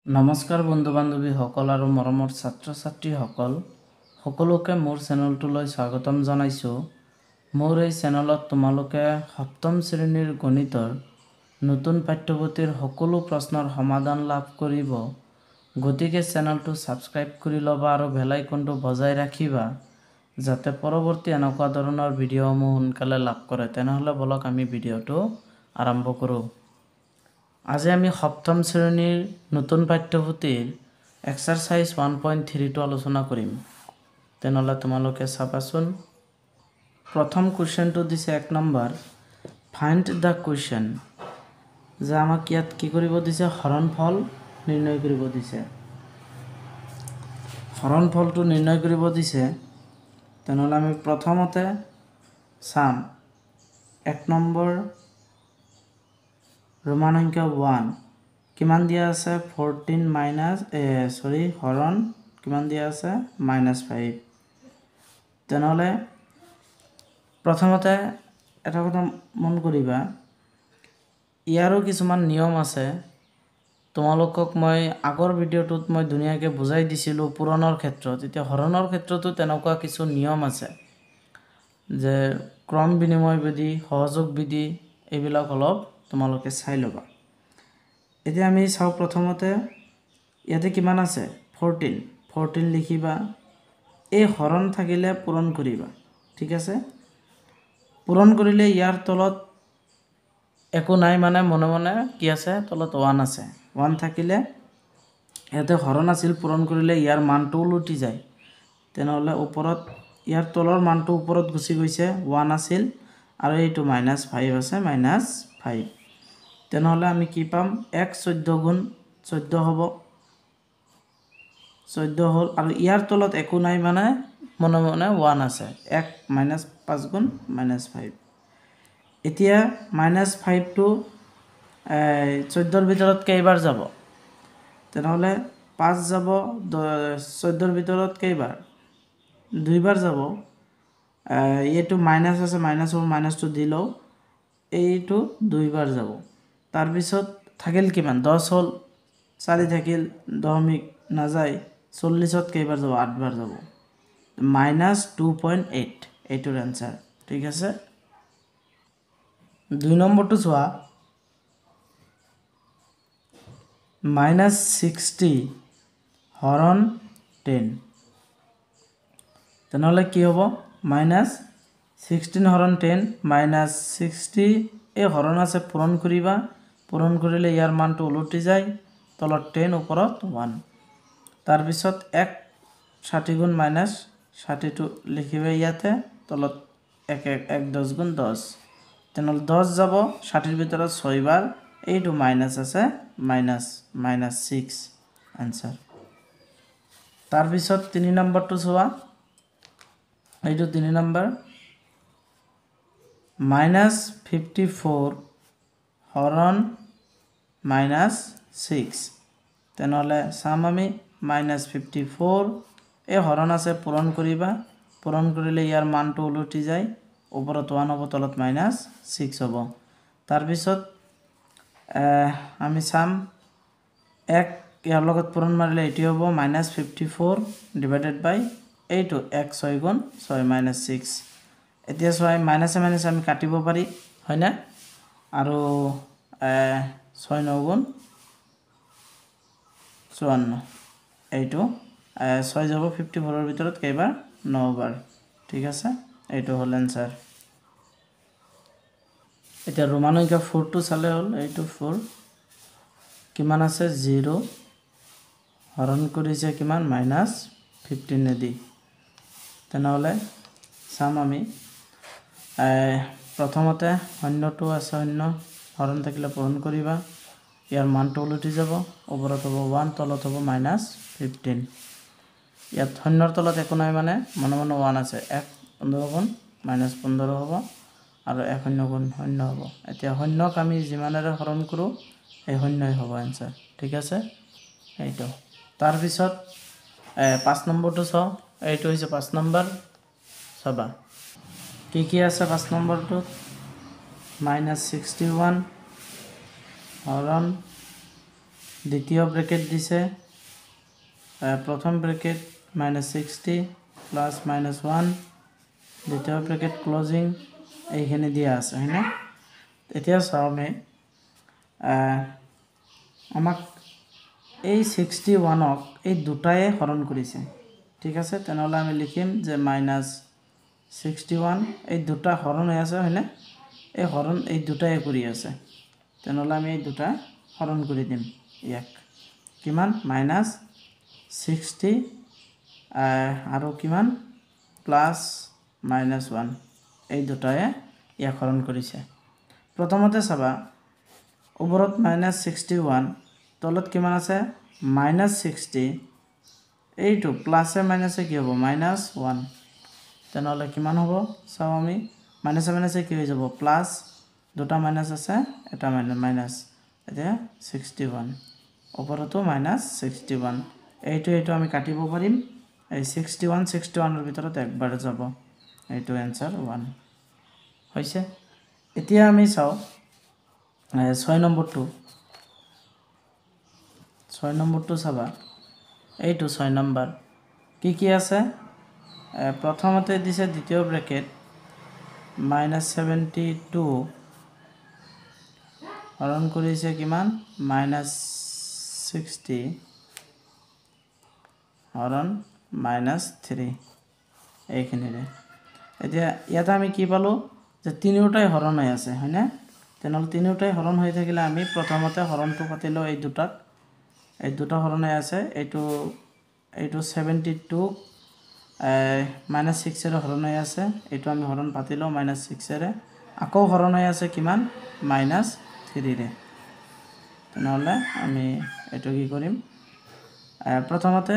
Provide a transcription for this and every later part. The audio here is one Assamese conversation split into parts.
নমস্কাৰ বন্ধু বান্ধৱী সকল আৰু মৰমৰ ছাত্ৰ ছাত্ৰীসকল সকলোকে মোৰ চেনেলটোলৈ স্বাগতম জনাইছোঁ। মোৰ এই চেনেলত তোমালোকে সপ্তম শ্ৰেণীৰ গণিতৰ নতুন পাঠ্যপুথিৰ সকলো প্ৰশ্নৰ সমাধান লাভ কৰিব। গতিকে চেনেলটো ছাবস্ক্ৰাইব কৰি ল'বা আৰু বেল আইকনটো বজাই ৰাখিবা যাতে পৰৱৰ্তী এনেকুৱা ধৰণৰ ভিডিঅ'সমূহ সোনকালে লাভ কৰে। তেনেহ'লে বলক আমি ভিডিঅ'টো আৰম্ভ কৰোঁ। আজি আমি সপ্তম শ্ৰেণীৰ নতুন পাঠ্যপুথিৰ এক্সাৰচাইজ 1.3টো আলোচনা কৰিম। তেনেহ'লে তোমালোকে চাবাচোন। প্ৰথম কুৱেশ্যনটো দিছে 1 নম্বৰ, ফাইণ্ড দ্য কুৱেশ্যন। যে আমাক ইয়াত কি কৰিব দিছে, হৰণফল নিৰ্ণয় কৰিব দিছে। হৰণফলটো নিৰ্ণয় কৰিব দিছে। তেনেহ'লে আমি প্ৰথমতে চাম 1 নম্বৰ ৰোমান সংখ্যা 1 কিমান দিয়া আছে, 14 হৰণ কিমান দিয়া আছে, -5। তেনেহ'লে প্ৰথমতে এটা কথা মন কৰিবা, ইয়াৰো কিছুমান নিয়ম আছে। তোমালোকক মই আগৰ ভিডিঅ'টোত মই ধুনীয়াকৈ বুজাই দিছিলোঁ পূৰণৰ ক্ষেত্ৰত। এতিয়া হৰণৰ ক্ষেত্ৰতো তেনেকুৱা কিছু নিয়ম আছে, যে ক্ৰম বিনিময় বিধি, সহযোগ বিধি, এইবিলাক অলপ তোমালোকে চাই ল'বা। এতিয়া আমি চাওঁ, প্ৰথমতে ইয়াতে কিমান আছে, 14 লিখিবা। এই হৰণ থাকিলে পূৰণ কৰিবা, ঠিক আছে। পূৰণ কৰিলে ইয়াৰ তলত একো নাই, মানে মনে মনে কি আছে, তলত 1 আছে। 1 থাকিলে ইয়াতে হৰণ আছিল, পূৰণ কৰিলে ইয়াৰ মানটো ওলটি যায়। তেনেহ'লে ওপৰত ইয়াৰ তলৰ মানটো ওপৰত গুচি গৈছে, 1 আছিল আৰু এইটো -5 আছে, -5। তেনেহ'লে আমি কি পাম, 1 14 গুণ 14 হ'ব, 14 হ'ল। আৰু ইয়াৰ তলত একো নাই, মানে মনে মনে 1 আছে। 1 -5 গুণ -5। এতিয়া -5টো 14ৰ ভিতৰত কেইবাৰ যাব, তেনেহ'লে 5 যাব। 14ৰ ভিতৰত কেইবাৰ, 2 বাৰ যাব। এইটো মাইনাছ আছে, মাইনাছটো দি লওঁ, এইটো 2 বাৰ যাব। তাৰপিছত থাকিল কিমান, 10 হ'ল, 4 থাকিল, দশমিক নাযায়। 40ত কেইবাৰ যাব, 8 বাৰ যাব। -2.8 এইটোৰ এনচাৰ, ঠিক আছে। 2 নম্বৰটো চোৱা, -60 হৰণ 10। তেনেহ'লে কি হ'ব, -16 হৰণ 10, -60 এই হৰণ আছে, পূৰণ কৰিবা। পূৰণ কৰিলে ইয়াৰ মানটো ওলটি যায়, তলত 10 ওপৰত 1। তাৰপিছত 1 60 গুণ -60টো লিখিবা ইয়াতে, তলত 1 10 গুণ 10। তেনেহ'লে 10 যাব, 60ৰ ভিতৰত 6 বাৰ, এইটো মাইনাছ আছে, -6 এনচাৰ। তাৰপিছত 3 নম্বৰটো চোৱা, এইটো 3 নম্বৰ, -54 হৰণ -6। তেনেহ'লে চাম আমি, -54 এই হৰণ আছে, পূৰণ কৰিবা। পূৰণ কৰিলে ইয়াৰ মানটো ওলটি যায়, ওপৰত 1 হ'ব, তলত -6 হ'ব। তাৰপিছত আমি চাম, 1 ইয়াৰ লগত পূৰণ মাৰিলে এইটো হ'ব, -54 ডিভাইডেড বাই এইটো 1 6 গুণ 6 -6। এতিয়া চোৱা, মাইনাছে মাইনাছে আমি কাটিব পাৰি, হয়নে? আৰু 6 9 গুণ 54, এইটো 6 যাব 54ৰ ভিতৰত কেইবাৰ, 9 বাৰ, ঠিক আছে। এইটো হ'ল এনচাৰ। এতিয়া ৰোমান সংখ্যা 4টো চালে হ'ল, এইটো 4 কিমান আছে, 0 হৰণ কৰিছে কিমান, -15 দি। তেনেহ'লে চাম আমি, প্ৰথমতে শূন্যটো আছে, শূন্য হৰণ থাকিলে পূৰণ কৰিবা। ইয়াৰ মানটো ওলটি যাব, ওপৰত হ'ব 1, তলত হ'ব -15। ইয়াত শূন্যৰ তলত একো নাই, মানে মনে মনে 1 আছে। 1 15 গুণ -15 হ'ব, আৰু 1 শূন্য গুণ 0 হ'ব। এতিয়া শূন্যক আমি যিমানেৰে হৰণ কৰোঁ, এই শূন্যই হ'ব এনচাৰ, ঠিক আছে। এইটো তাৰপিছত 5 নম্বৰটো চাওঁ, এইটো হৈছে 5 নম্বৰ। চাবা কি আছে 5 নম্বৰটোত, -61 হৰণ দ্বিতীয় ব্ৰেকেট দিছে প্ৰথম ব্ৰেকেট -60 প্লাস -1 দ্বিতীয় ব্ৰেকেট ক্লোজিং এইখিনি দিয়া আছে হয়নে এতিয়া চাও আমি আমাক এই 61ক এই দুটায়ে হৰণ কৰিছে ঠিক আছে তেনেহলে আমি লিখিম যে -61 এই দুটা হৰণ হৈ আছে হয়নে এই হৰণ এই দুটায়ে কৰি আছে তেনেহলে আমি এই দুটা হৰণ কৰি দিম ইয়াক কিমান -60 আৰু কিমান +-1 এই দুটায়ে ইয়াক হৰণ কৰিছে প্ৰথমতে চাবা ওপৰত -61 তলত কিমান আছে -60 এইটো প্লাসে মাইনাসে কি হ'ব -1 তেনেহলে কিমান হ'ব চাও আমি মাইনাসে মাইনাসে কি হৈ যাব প্লাস দুটা মাইনাস আছে এটা মাইনাস এতিয়া 61 ওপৰতো -61 এইটো আমি কাটিব পাৰিম এই 61 এৰ ভিতৰত একবাৰ যাব এইটো आंसर 1 হৈছে এতিয়া আমি চাও 6 নম্বৰটো চাবা এইটো 6 নম্বৰ কি আছে প্ৰথমতে দিছে দ্বিতীয় ব্ৰেকেট -72 হৰণ কৰিছে কিমান -60 হৰণ -3 এইখিনিৰে এতিয়া ইয়াত আমি কি পালো যে তিনিওটাই হৰণ হৈ আছে হয়নে তেনেহলে তিনিওটাই হৰণ হৈ থাকিলে আমি প্ৰথমতে হৰণটো পাতিলো এই দুটা হৰণ হৈ আছে এইটো 72 -6 এৰে হৰণ হৈ আছে এইটো আমি হৰণ পাতিলো -6 এৰে আকৌ হৰণ হৈ আছে কিমান -3 ৰে তেনেহলে আমি এইটো কি কৰিম প্ৰথমতে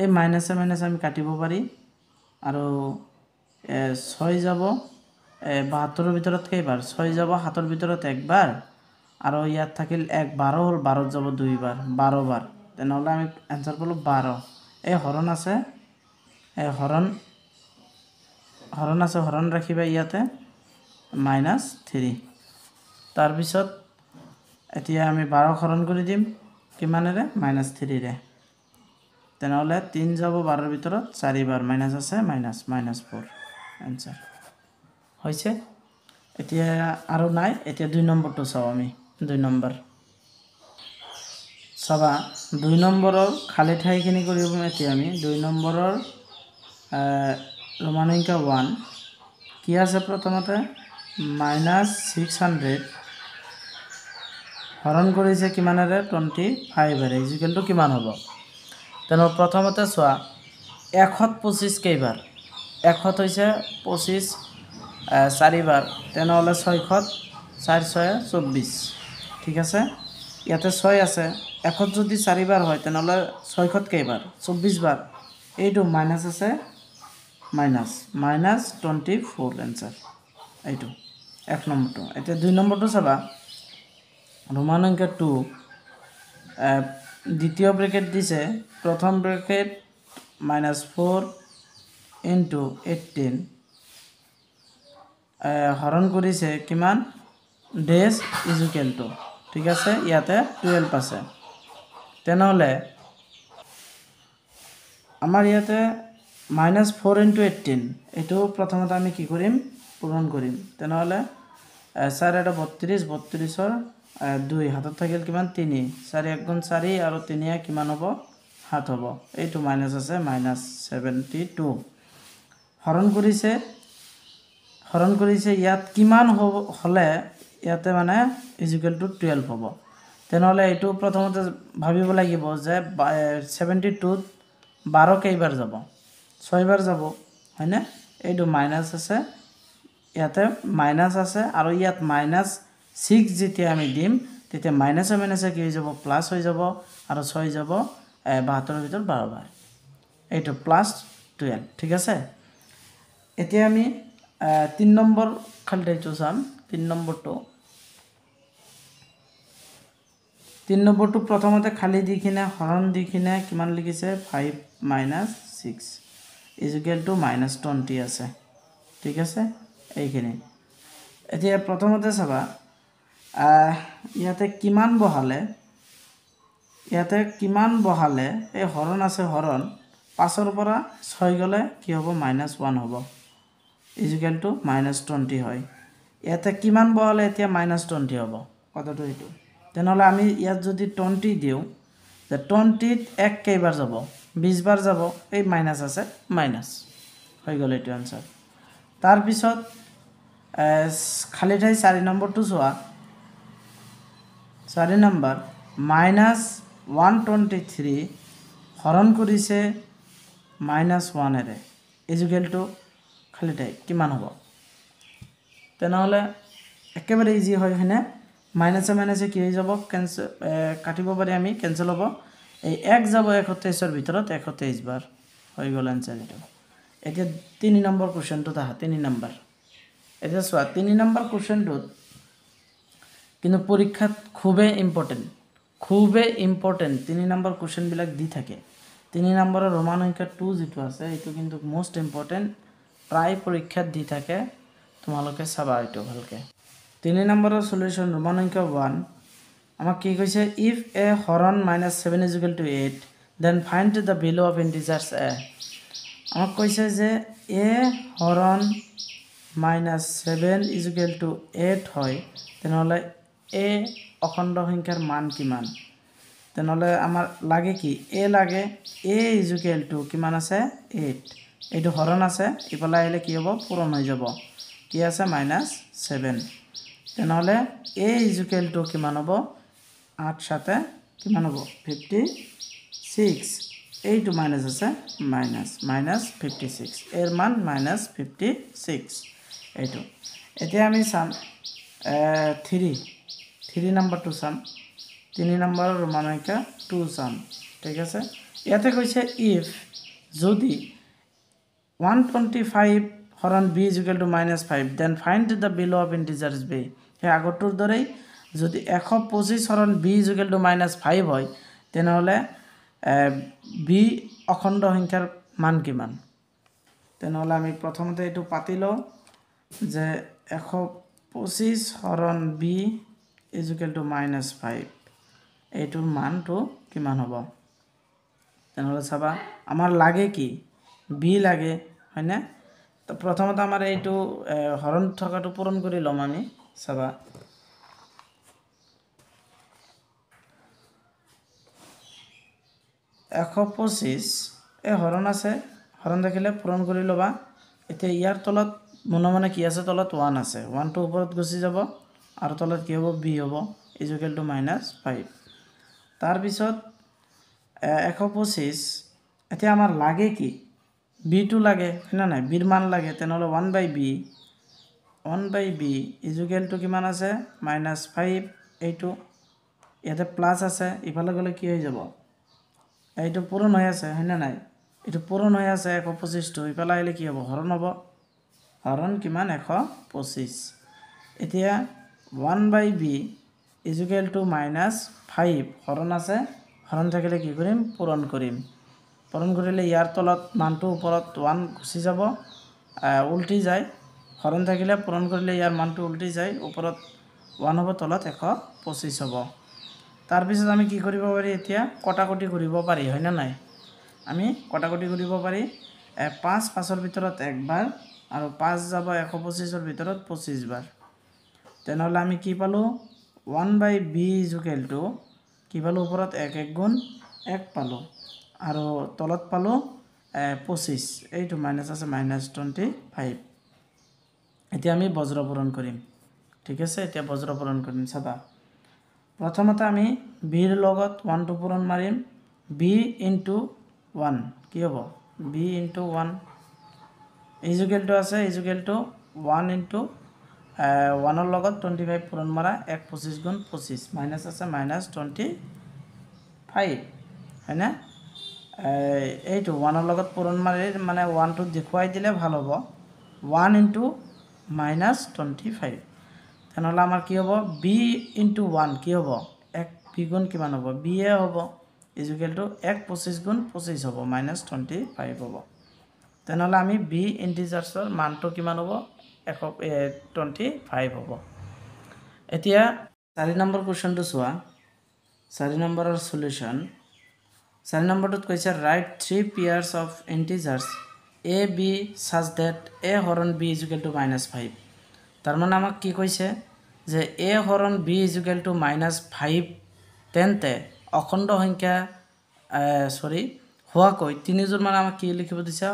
এই মাইনাসে মাইনাসে আমি কাটিব পাৰি আৰু 6 যাব 72 এৰ ভিতৰত কেইবাৰ 6 যাব 7 এৰ ভিতৰত একবাৰ আৰু ইয়াত থাকিল 1 12 হল 12 যাব দুইবাৰ 12 বাৰ তেনেহলে আমি आंसर পালো 12 এই হৰণ আছে এই হৰণ আছে হৰণ ৰাখিবা ইয়াতে -3 তাৰ পিছত এতিয়া আমি 12 হৰণ কৰি দিম কিমানেৰে -3 ৰে তেনেহলে 3 যাব 12 এৰ ভিতৰত 4 বাৰ মাইনাস আছে -4 आंसर হৈছে এতিয়া আৰু নাই এতিয়া 2 নম্বৰটো চাও আমি 2 নম্বৰ চাবা 2 নম্বৰৰ খালি ঠাইখিনি কৰিব এতিয়া আমি 2 নম্বৰৰ ৰোমান সংখ্যা 1 কি আছে প্ৰথমতে -600 হৰণ কৰিছে কিমানেৰে 25 এৰে ইকুৱেল টু কিমান হ'ব তেনে প্ৰথমতে চোৱা 125 কেইবাৰ 100 হৈছে 25 4 বাৰ তেনেহলে 600 4 6 24 ঠিক আছে ইয়াতে 6 আছে 100 যদি 4 বাৰ হয় তেনেহলে 600 কেইবাৰ 24 বাৰ এইটো মাইনাস আছে -24 आंसर এইটো এক নম্বৰটো এতিয়া 2 নম্বৰটো চাবা ৰোমান সংখ্যা 2 দ্বিতীয় ব্ৰেকেট দিছে প্ৰথম ব্ৰেকেট -4 * 18 হৰণ কৰিছে কিমান ডেজ ইকুৱেল টু ঠিক আছে ইয়াতে 12 আছে তেনেহলে আমাৰ ইয়াতে -4 * 18 এটো প্ৰথমতে আমি কি কৰিম পূৰণ কৰিম তেনেহলে 4 এটা 32 32 ৰ 2 হাতত থাকিল কিমান 3 4 1 গুণ 4 আৰু 3 কিমান হ'ব 7 হ'ব এইটো মাইনাস আছে -72 হৰণ কৰিছে ইয়াত কিমান হলে ইয়াতে মানে ইকুৱেল টু 12 হ'ব তেনেহলে এইটো প্ৰথমতে ভাবিব লাগিব যে 72 12 কেইবাৰ যাব 6 বাৰ যাব হয়নে এইটো মাইনাস আছে ইয়াতে মাইনাস আছে আৰু ইয়াত -6 যেতিয়া আমি দিম তেতিয়া মাইনাসে মাইনাসে কি হৈ যাব প্লাস হৈ যাব আৰু 6 যাব 72 এৰ ভিতৰ 12 বাৰ এইটো +12 ঠিক আছে এতিয়া আমি 3 নম্বৰ খালিটো চাম 3 নম্বৰটো প্ৰথমতে খালি দি কিনে হৰণ দি কিনে কিমান লিখিছে 5 - 6 ইকুৱেল টু -20 আছে ঠিক আছে এইখিনি এতিয়া প্ৰথমতে চাবা ইয়াতে কিমান বহালে ইয়াতে কিমান বহালে এই হৰণ আছে হৰণ 5ৰ পৰা 6 গ'লে কি হ'ব -1 হ'ব ইকুৱেল টু -20 হয় ইয়াতে কিমান বহালে এতিয়া -20 হ'ব কথাটো এইটো তেনেহ'লে আমি ইয়াত যদি 20 দিওঁ যে 20ত 1 কেইবাৰ যাব 20 বাৰ যাব এই মাইনাস আছে মাইনাস হৈ গ'ল এইটো আনসাৰ তাৰ পিছত খালি ঠাই 4 নম্বৰটো চোৱা 4 নম্বৰ -123 হৰণ কৰিছে -1 এৰে ইকুৱেল টু খালি ঠাই কিমান হ'ব তেনেহ'লে একেবাৰে ইজি হয় হয়নে মাইনাসে মাইনাসে কি হৈ যাব কেনসেল কাটিব পাৰি আমি কেনসেল হ'ব এই 1 যাব 123 ৰ ভিতৰত 123 বাৰ হৈ গ'ল আনসাৰ এটা এতিয়া 3 নম্বৰ কোৱেশ্চনটো তাহা 3 নম্বৰ এটা চোৱা 3 নম্বৰ কোৱেশ্চনটোত কিন্তু পৰীক্ষাত খুবেই ইম্পৰ্টেন্ট 3 নম্বৰ কোৱেশ্চন বিলাক দি থাকে 3 নম্বৰৰ ৰোমান সংখ্যা 2 যেটো আছে এটো কিন্তু মোস্ট ইম্পৰ্টেন্ট প্ৰায় পৰীক্ষাত দি থাকে তোমালোকে চাবা এটো ভালকে 3 নম্বৰৰ সলিউশন ৰোমান সংখ্যা 1 আমাক কি কৈছে if a হৰণ -7 is equal to 8 then find the value of integers a আমাক কৈছে যে a হৰণ -7 is equal to 8 হয় তেনেহলে a অখণ্ড সংখ্যাৰ মান কিমান তেনেহলে আমাৰ লাগে কি a লাগে a is equal to কিমান আছে 8 এইটো হৰণ আছে ইফালে আহিলে কি হ'ব পূৰণ হৈ যাব কি আছে -7 তেনেহলে a is equal to কিমান হ'ব 8 সাথে কিমান হ'ব 56 এইটো মাইনাস আছে -56 এর মান -56 এইটো এতিয়া আমি চাম 3 নম্বৰটো চাম 3 নম্বৰৰ ৰোমান সংখ্যা 2 চাম ঠিক আছে ইয়াতে কৈছে if যদি 125 হৰণ b is equal to -5 then find the value of integers b এই আগৰটোৰ দৰেই যদি 125 হৰণ b is equal to -5 হয় তেনেহলে b অখণ্ড সংখ্যাৰ মান কিমান তেনেহলে আমি প্ৰথমতে এটো পাতি লও যে 125 হৰণ b is equal to -5 এইটোৰ মানটো কিমান হ'ব তেনেহলে চাবা আমাৰ লাগে কি b লাগে হয়নে তো প্ৰথমতে আমাৰ এইটো হৰণ থকাটো পূৰণ কৰি লম আমি চাবা 125 এই হৰণ আছে হৰণ দেখিলে পূৰণ কৰি লবা এতিয়া ইয়াৰ তলত মনে কি আছে তলত 1 আছে 1 টো ওপৰত গুছি যাব আৰু তলত কি হ'ব b হ'ব ইকুৱেল টু -5 তাৰ পিছত 125 এতিয়া আমাৰ লাগে কি b টো লাগে না নাই b ৰ মান লাগে তেনেহলে 1/b ইকুৱেল টু কিমান আছে -5 এইটো ইয়াতে প্লাস আছে ইফালে গলে কি হৈ যাব এইটো পূৰণ হৈ আছে হয় না নাই এটো পূৰণ হৈ আছে 125 টো ইফালে আহিলে কি হ'ব হৰণ হ'ব হৰণ কিমান 125 এতিয়া 1/b ইকুৱেল টু -5 হৰণ আছে হৰণ থাকিলে কি কৰিম পূৰণ কৰিলে ইয়াৰ তলত মানটো ওপৰত 1 গুছি যাব উল্টি যায় হৰণ থাকিলে পূৰণ কৰিলে ইয়াৰ মানটো উল্টি যায় ওপৰত 1 হ'ব তলত 125 হ'ব তাৰ পিছত আমি কি কৰিব পাৰি এতিয়া কটাকটি কৰিব পাৰি হয় না নাই আমি কটাকটি কৰিব পাৰি 5 ৰ ভিতৰত একবাৰ আৰু 5 যাব 125 ৰ ভিতৰত 25 বাৰ তেনেহলে আমি কি পালো 1/b ইকুৱেল টু কি পালো ওপৰত 1 গুণ 1 পালো আৰু তলত পালো 25 এইটো মাইনাস আছে -25 এতিয়া আমি বজ্ৰ পূৰণ কৰিম ঠিক আছে এতিয়া বজ্ৰ পূৰণ কৰিম চাবা প্ৰথমতে আমি b ৰ লগত 1 টো পূৰণ মাৰিম b * 1 কি হ'ব b * 1 ইকুৱেল টু আছে ইকুৱেল টু 1 * 1 ৰ লগত 25 পূৰণ মাৰা 1 25 গুণ 25 মাইনাস আছে -25 হয়না এইটো 1 ৰ লগত পূৰণ মাৰি মানে 1 টো দেখুৱাই দিলে ভাল হ'ব 1 * -25 তেনেহলে আমাৰ কি হ'ব b * 1 কি হ'ব 1 b গুণ কিমান হ'ব b এ হ'ব ইকুৱেল টু 1 25 গুণ 25 হ'ব -25 হ'ব তেনেহলে আমি b ইন্টিজাৰ্সৰ মানটো কিমান হ'ব 125 হ'ব এতিয়া 4 নম্বৰ কোৱেশ্চনটো চোৱা 4 নম্বৰৰ সলিউশন 4 নম্বৰটোত কৈছে write 3 pairs of integers a b such that a হৰণ b is equal to -5 তাৰ মানে আমাক কি কৈছে যে a হৰণ b is equal to -5 তেন্তে অখণ্ড সংখ্যা হোৱাকৈ তিনিযোৰ মানে আমাক কি লিখিব দিছে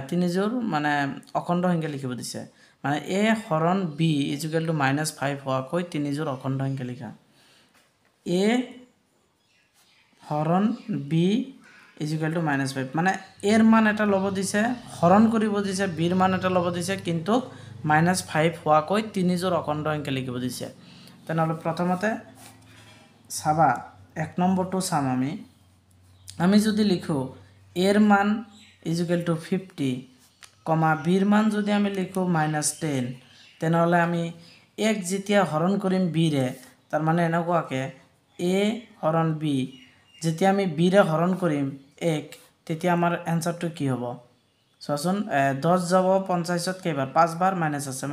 তিনিযোৰ মানে অখণ্ড সংখ্যা লিখিব দিছে মানে a হৰণ b is equal to -5 হোৱাকৈ তিনিযোৰ অখণ্ড সংখ্যা লিখা a হৰণ b is equal to -5 মানে এৰ মান এটা লব দিছে হৰণ কৰিব দিছে b ৰ মান এটা লব দিছে কিন্তু -5 হোৱাকৈ তিনিযোৰ অখণ্ড সংখ্যা লিখিব দিছে তেনেহলে প্ৰথমতে চাবা এক নম্বৰটো চাম আমি যদি লিখো এৰ মান is equal to 50 comma b ৰ মান যদি আমি লিখো -10 তেনেহলে আমি এক যেতিয়া হৰণ কৰিম b ৰে তাৰ মানে এনেকুৱাকে a হৰণ b যেতিয়া আমি b ৰে হৰণ কৰিম 1 তেতিয়া আমাৰ এনসাৰটো কি হ'ব চোৱাচোন 10 যাব 50ত কেইবাৰ 5 বাৰ মাইনাস আছে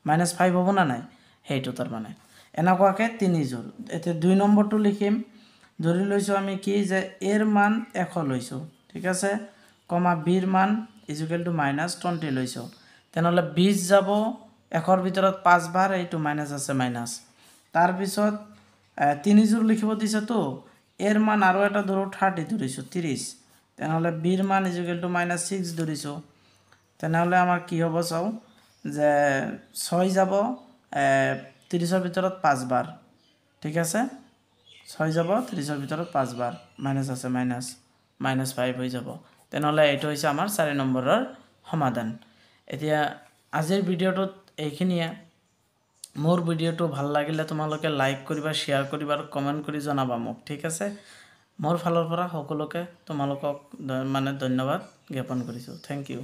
-5 হ'ব না নাই হেইটো তাৰ মানে এনেকুৱাকে তিনিযোৰ এতে 2 নম্বৰটো লিখিম ধৰি লৈছো আমি কি যে এৰ মান 100 লৈছো ঠিক আছে কমা b ৰ মান is equal to -20 লৈছো তেনেহলে 20 যাব 1 ৰ ভিতৰত 5 বাৰ এইটো মাইনাস আছে মাইনাস তাৰ পিছত তিনিযোৰ লিখিব দিছে তো এৰ মান আৰু এটা ধৰো 30 ধৰিছো 30 তেনেহলে b ৰ মান is equal to -6 ধৰিছো তেনেহলে আমাৰ কি হ'ব চাও যে 6 যাব 30 ৰ ভিতৰত 5 বাৰ ঠিক আছে 6 যাব 30 ৰ ভিতৰত 5 বাৰ মাইনাস আছে মাইনাস -5 হৈ যাব তেনেহলে এইটো হৈছে আমাৰ 4 নম্বৰৰ সমাধান এতিয়া আজিৰ ভিডিওটোত এইখিনিয়ে মোৰ ভিডিওটো ভাল লাগিলে তোমালোকে লাইক কৰিবা শেয়াৰ কৰিবা আৰু কমেন্ট কৰি জনাবা মোক ঠিক আছে মোৰ ফালৰ পৰা সকলোকে তোমালোকক মানে ধন্যবাদ জ্ঞাপন কৰিছো থ্যাংক ইউ